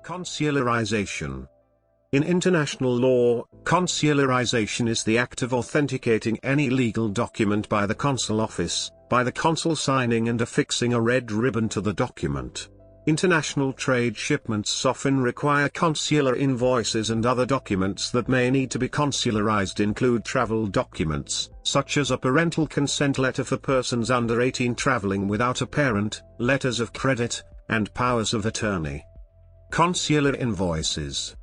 Consularization. In international law, consularization is the act of authenticating any legal document by the consul office, by the consul signing and affixing a red ribbon to the document. International trade shipments often require consular invoices, and other documents that may need to be consularized include travel documents, such as a parental consent letter for persons under 18 traveling without a parent, letters of credit, and powers of attorney. Consular invoices.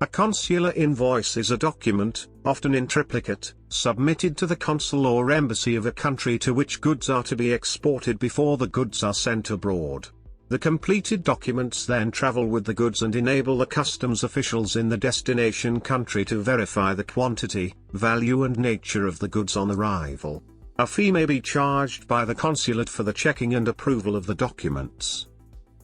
A consular invoice is a document, often in triplicate, submitted to the consul or embassy of a country to which goods are to be exported before the goods are sent abroad. The completed documents then travel with the goods and enable the customs officials in the destination country to verify the quantity, value and nature of the goods on arrival. A fee may be charged by the consulate for the checking and approval of the documents.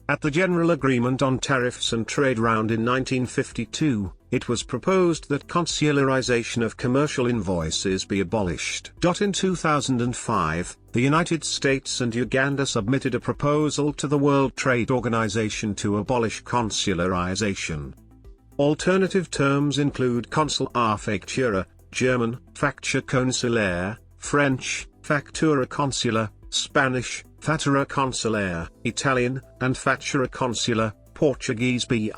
At the General Agreement on Tariffs and Trade Round in 1952, it was proposed that consularization of commercial invoices be abolished. In 2005, the United States and Uganda submitted a proposal to the World Trade Organization to abolish consularization. Alternative terms include consul factura, German, facture consulaire, French, factura consular, Spanish, fattura consulaire, Italian, and factura consular, Portuguese br.